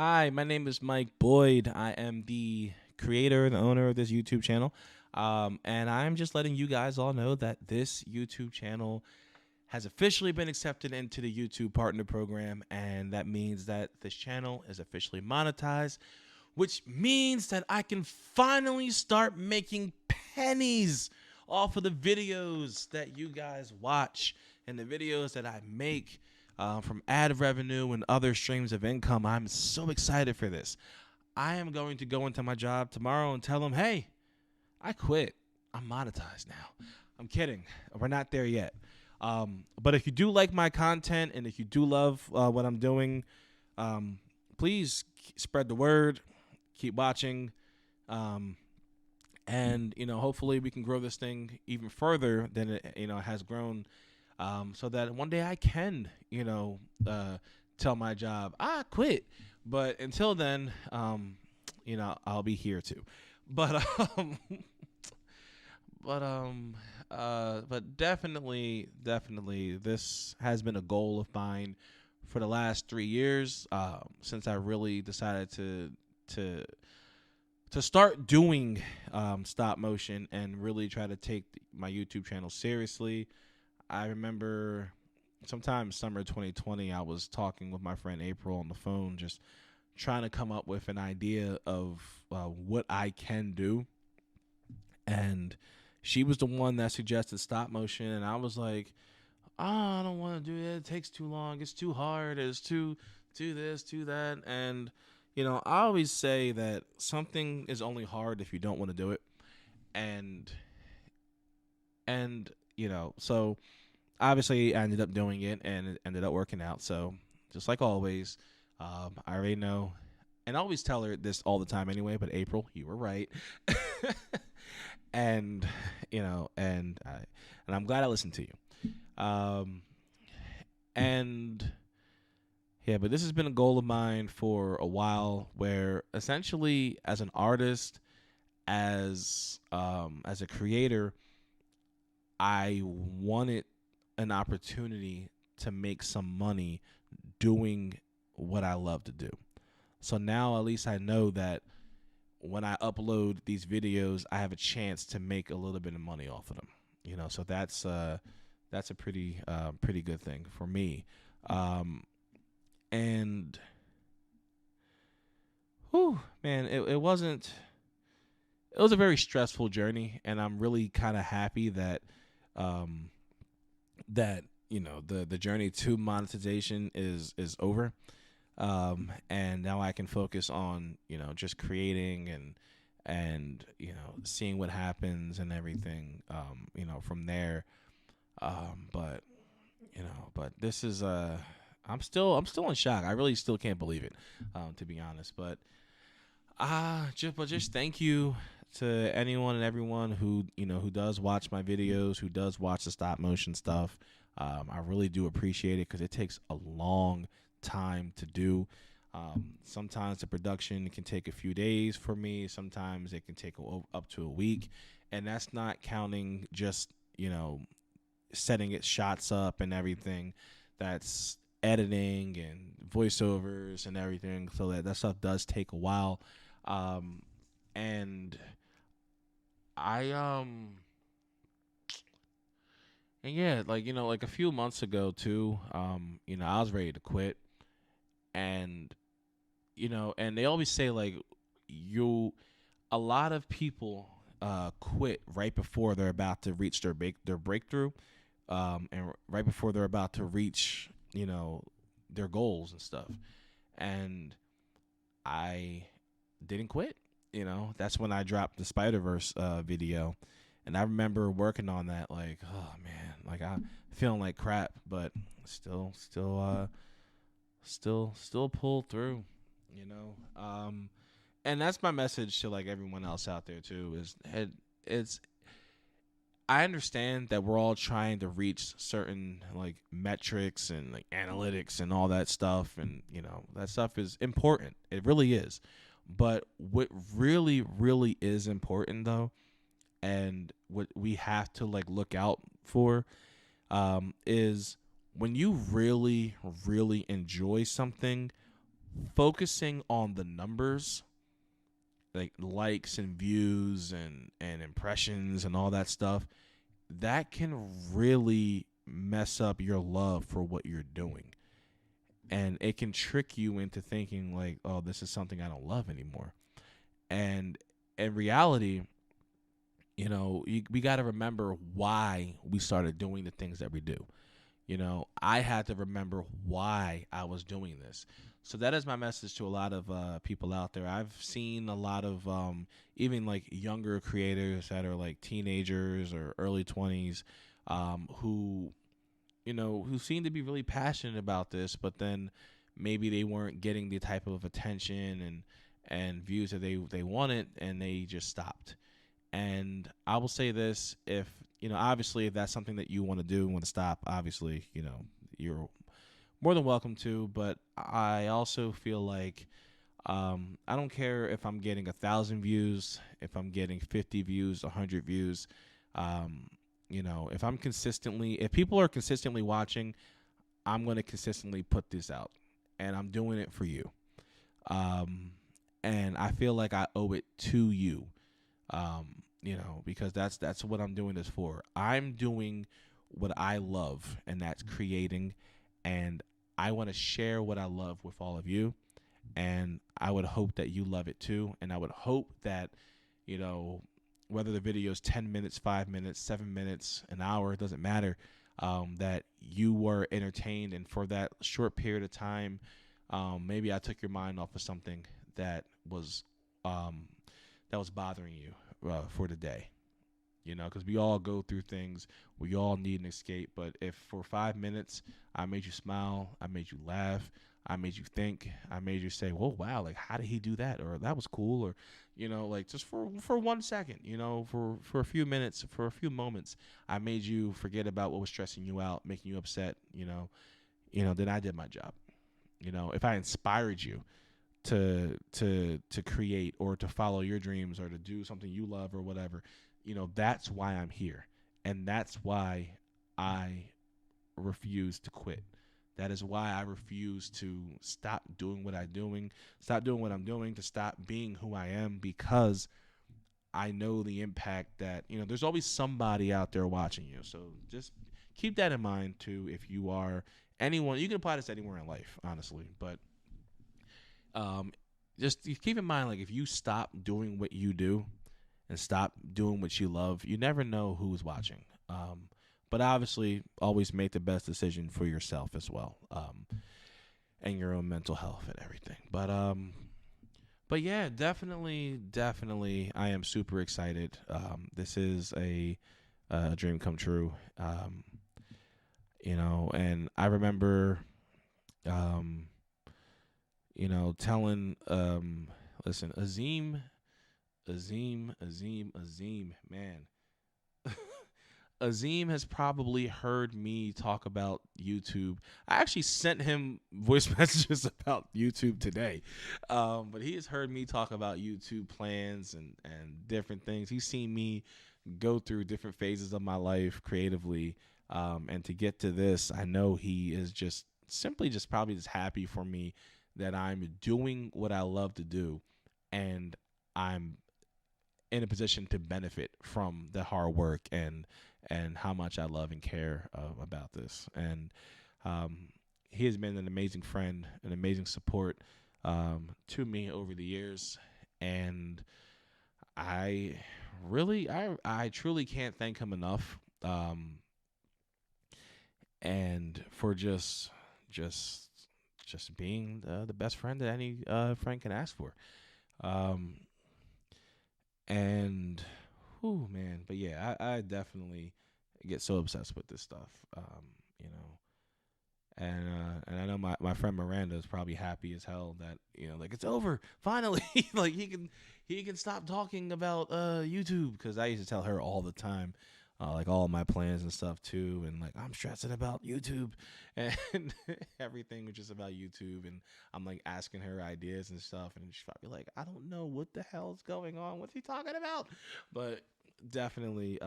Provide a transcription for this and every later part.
Hi, my name is Mike Boyd. I am the creator and owner of this YouTube channel. And I'm just letting you guys all know that this YouTube channel has officially been accepted into the YouTube Partner Program. And that means that this channel is officially monetized, which means that I can finally start making pennies off of the videos that you guys watch and the videos that I make from ad revenue and other streams of income. I'm so excited for this. I am going to go into my job tomorrow and tell them, hey, I quit. I'm monetized now. I'm kidding. We're not there yet. But if you do like my content and if you do love what I'm doing, please spread the word. Keep watching. And, hopefully we can grow this thing even further than it, has grown, so that one day I can, tell my job, I quit. But until then, I'll be here too. But, but definitely, this has been a goal of mine for the last 3 years, since I really decided to start doing stop motion and really try to take my YouTube channel seriously. I remember sometime summer 2020, I was talking with my friend April on the phone, just trying to come up with an idea of what I can do. And she was the one that suggested stop motion. And I was like, I don't want to do that. It takes too long. It's too hard. It's too this, too that. And I always say that something is only hard if you don't want to do it. And so obviously I ended up doing it and it ended up working out. So just like always, I already know, and I always tell her this all the time anyway, but April, you were right. and, and I'm glad I listened to you. And yeah, but this has been a goal of mine for a while, where essentially as an artist, as a creator, I wanted an opportunity to make some money doing what I love to do. So now at least I know that when I upload these videos, I have a chance to make a little bit of money off of them. So that's a pretty good thing for me. And whew, man, it wasn't. It was a very stressful journey, and I'm really kind of happy that the journey to monetization is over. And now I can focus on just creating and seeing what happens and everything from there. But this is I'm still in shock. I really still can't believe it, to be honest. But just thank you to anyone and everyone who who does watch my videos, who does watch the stop motion stuff. I really do appreciate it, because it takes a long time to do. Sometimes the production can take a few days for me. Sometimes it can take up to a week, and that's not counting just setting its shots up and everything. That's editing and voiceovers and everything. So that stuff does take a while. And I and yeah, like a few months ago too, I was ready to quit. And and they always say, like, a lot of people quit right before they're about to reach their breakthrough, and right before they're about to reach their goals and stuff. And I didn't quit. That's when I dropped the Spider-Verse video. And I remember working on that, like, oh man, like I feeling like crap, but still pull through, and that's my message to like everyone else out there too. It's I understand that we're all trying to reach certain like metrics and like analytics and all that stuff, and that stuff is important. It really is. But what really, really is important though, and what we have to like look out for, is when you really, really enjoy something, focusing on the numbers, like likes and views and impressions and all that stuff, that can really mess up your love for what you're doing. And it can trick you into thinking like, oh, this is something I don't love anymore. And in reality, we got to remember why we started doing the things that we do. I had to remember why I was doing this. So that is my message to a lot of people out there. I've seen a lot of even like younger creators that are like teenagers or early 20s, who who seem to be really passionate about this, but then maybe they weren't getting the type of attention and views that they wanted, and they just stopped. And I will say this: if obviously, if that's something that you want to do and want to stop, obviously, you're more than welcome to. But I also feel like I don't care if I'm getting 1,000 views, if I'm getting 50 views, 100 views. If people are consistently watching, I'm going to consistently put this out, and I'm doing it for you. And I feel like I owe it to you. Because that's what I'm doing this for. I'm doing what I love, and that's creating, and I want to share what I love with all of you, and I would hope that you love it too, and I would hope that, whether the video is 10 minutes, 5 minutes, 7 minutes, an hour, it doesn't matter, that you were entertained, and for that short period of time, maybe I took your mind off of something that was bothering you for the day, because we all go through things. We all need an escape. But if for 5 minutes I made you smile, I made you laugh, I made you think, I made you say, "Whoa, wow! Like, how did he do that?" Or "That was cool," or like just for 1 second, for a few minutes, for a few moments, I made you forget about what was stressing you out, making you upset. Then I did my job. If I inspired you to create or to follow your dreams or to do something you love or whatever, that's why I'm here. And that's why I refuse to quit. That is why I refuse to stop doing what stop doing what I'm doing, to stop being who I am, because I know the impact that, there's always somebody out there watching you. So just keep that in mind too. If you are anyone, you can apply this anywhere in life, honestly, but just keep in mind, like, if you stop doing what you do and stop doing what you love, you never know who's watching. But obviously, always make the best decision for yourself as well, and your own mental health and everything. But yeah, definitely, I am super excited. This is a dream come true. And I remember, telling, listen, Azim, man. Azim has probably heard me talk about YouTube. I actually sent him voice messages about YouTube today. But he has heard me talk about YouTube plans and different things. He's seen me go through different phases of my life creatively. And to get to this, I know he is just simply just probably just happy for me that I'm doing what I love to do, and I'm in a position to benefit from the hard work and how much I love and care about this. And he has been an amazing friend, an amazing support to me over the years, and I truly can't thank him enough. And for just being the best friend that any friend can ask for. And man, but yeah, I definitely get so obsessed with this stuff. And I know my friend Miranda is probably happy as hell that like, it's over finally. Like, he can stop talking about YouTube, because I used to tell her all the time, like, all of my plans and stuff too, and like, I'm stressing about YouTube, and everything was just about YouTube, and I'm like asking her ideas and stuff, and she's probably like, I don't know what the hell's going on, what's he talking about? But definitely,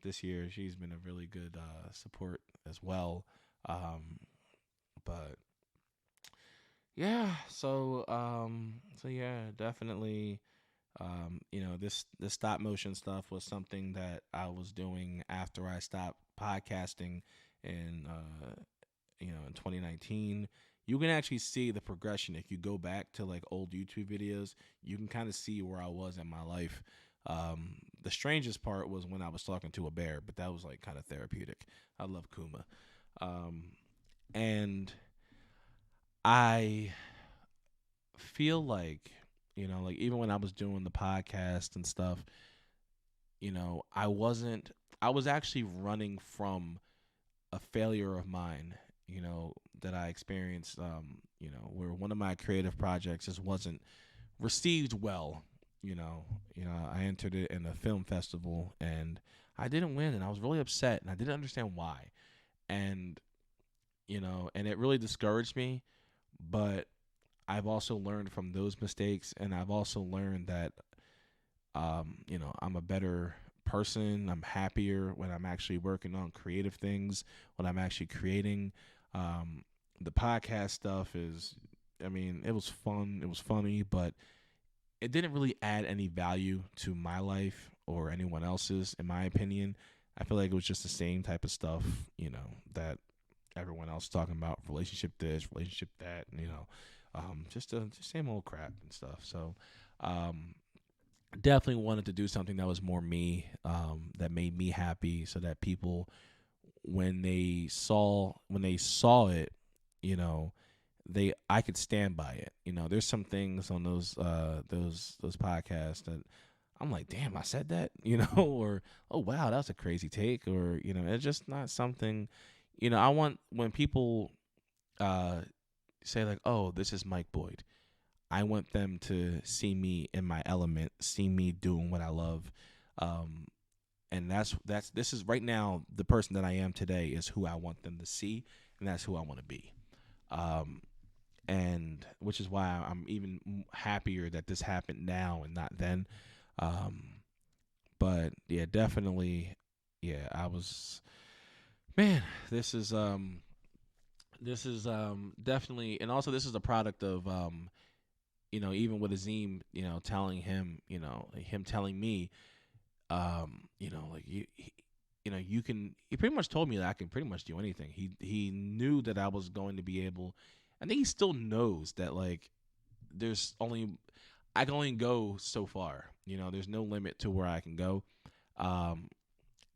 this year she's been a really good support as well. But Yeah. So yeah, definitely. This stop motion stuff was something that I was doing after I stopped podcasting in in 2019. You can actually see the progression if you go back to like old YouTube videos. You can kind of see where I was in my life. The strangest part was when I was talking to a bear, but that was like kind of therapeutic. I love Kuma. Um, and I feel like, like even when I was doing the podcast and stuff, I was actually running from a failure of mine, that I experienced, where one of my creative projects just wasn't received well. I entered it in a film festival and I didn't win, and I was really upset, and I didn't understand why. And and it really discouraged me. But I've also learned from those mistakes, and I've also learned that I'm a better person. I'm happier when I'm actually working on creative things, when I'm actually creating. Um, the podcast stuff is, I mean, it was fun, it was funny, but it didn't really add any value to my life or anyone else's, in my opinion. I feel like it was just the same type of stuff, that everyone else talking about, relationship this, relationship that, just the same old crap and stuff. So, um, definitely wanted to do something that was more me, that made me happy, so that people, when they saw it, you know, I could stand by it. There's some things on those podcasts that I'm like, damn, I said that, or oh wow, that was a crazy take, or it's just not something. I want when people uh say like, oh, this is Mike Boyd. I want them to see me in my element, see me doing what I love. Um, and that's this is right now the person that I am today is who I want them to see, and that's who I want to be. Um, and which is why I'm even happier that this happened now and not then. Um, but yeah, definitely, yeah, I was man. This is definitely, and also this is a product of even with Azim, telling him, him telling me, like you can. He pretty much told me that I can pretty much do anything. He knew that I was going to be able. I think he still knows that like there's only I can only go so far. There's no limit to where I can go. Um,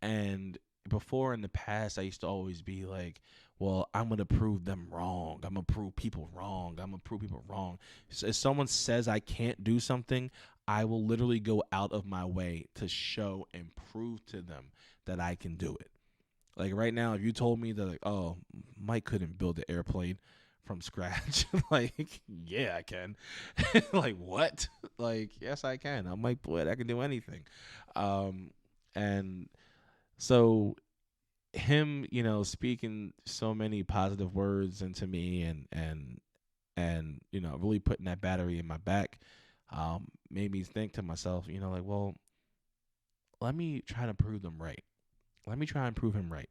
and before in the past, I used to always be like, well, I'm going to prove them wrong. I'm going to prove people wrong. I'm going to prove people wrong. So if someone says I can't do something, I will literally go out of my way to show and prove to them that I can do it. Like right now, if you told me that, like, oh, Mike couldn't build an airplane from scratch, like, yeah, I can. Like, what? Like, yes, I can. I'm Mike Boyd. I can do anything. And so him, speaking so many positive words into me and really putting that battery in my back, made me think to myself, like, well, let me try to prove them right. Let me try and prove him right.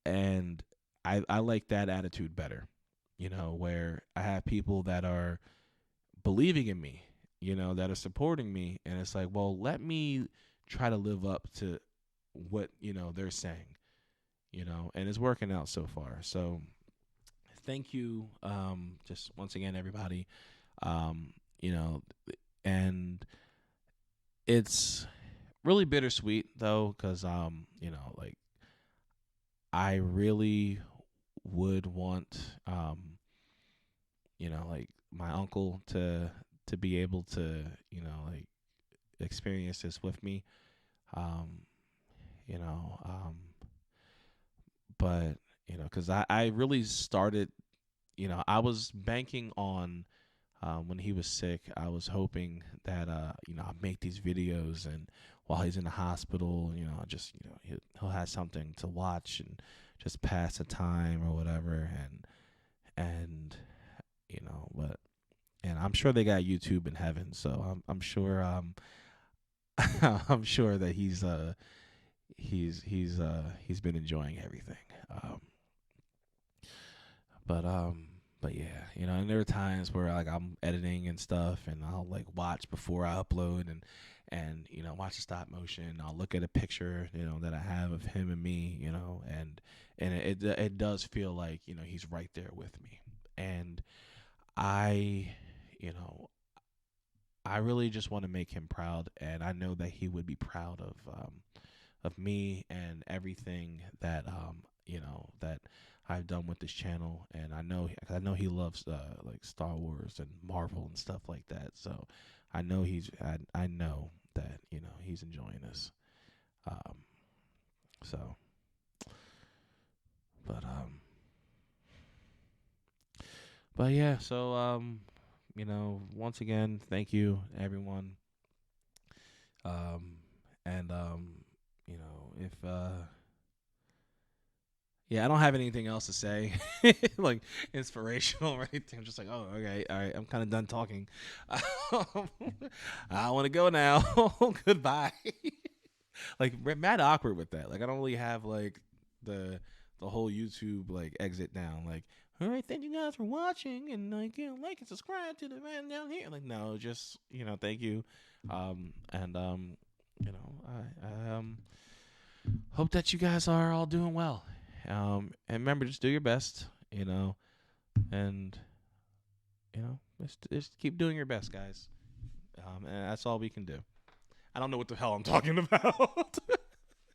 And I like that attitude better, where I have people that are believing in me, that are supporting me, and it's like, well, let me try to live up to what they're saying, and it's working out so far. So thank you, just once again, everybody, um, you know, and it's really bittersweet though, because like I really would want, like my uncle to be able to, like experience this with me, um, you know, um, but because I really started, I was banking on, when he was sick. I was hoping that I'll make these videos, and while he's in the hospital, just he'll have something to watch and just pass the time or whatever, and but and I'm sure they got YouTube in heaven, so I'm sure I'm sure that he's been enjoying everything. Um, but But yeah, and there are times where like I'm editing and stuff, and I'll like watch before I upload, and watch the stop motion. I'll look at a picture, that I have of him and me, and it does feel like he's right there with me, and I, you know, I really just want to make him proud, and I know that he would be proud of me and everything that that I've done with this channel. And I know he loves like Star Wars and Marvel and stuff like that. So I know that he's enjoying this. Um, so, but but yeah. So once again, thank you everyone. And if yeah, I don't have anything else to say, like inspirational or anything. I'm just like, oh, okay, all right, I'm kind of done talking. I want to go now. Goodbye. Like, mad awkward with that. Like, I don't really have like the whole YouTube like exit down. Like, all right, thank you guys for watching, and like and subscribe to the man down here. Like, no, just thank you, and I hope that you guys are all doing well. And remember, just do your best, and just keep doing your best, guys. And that's all we can do. I don't know what the hell I'm talking about.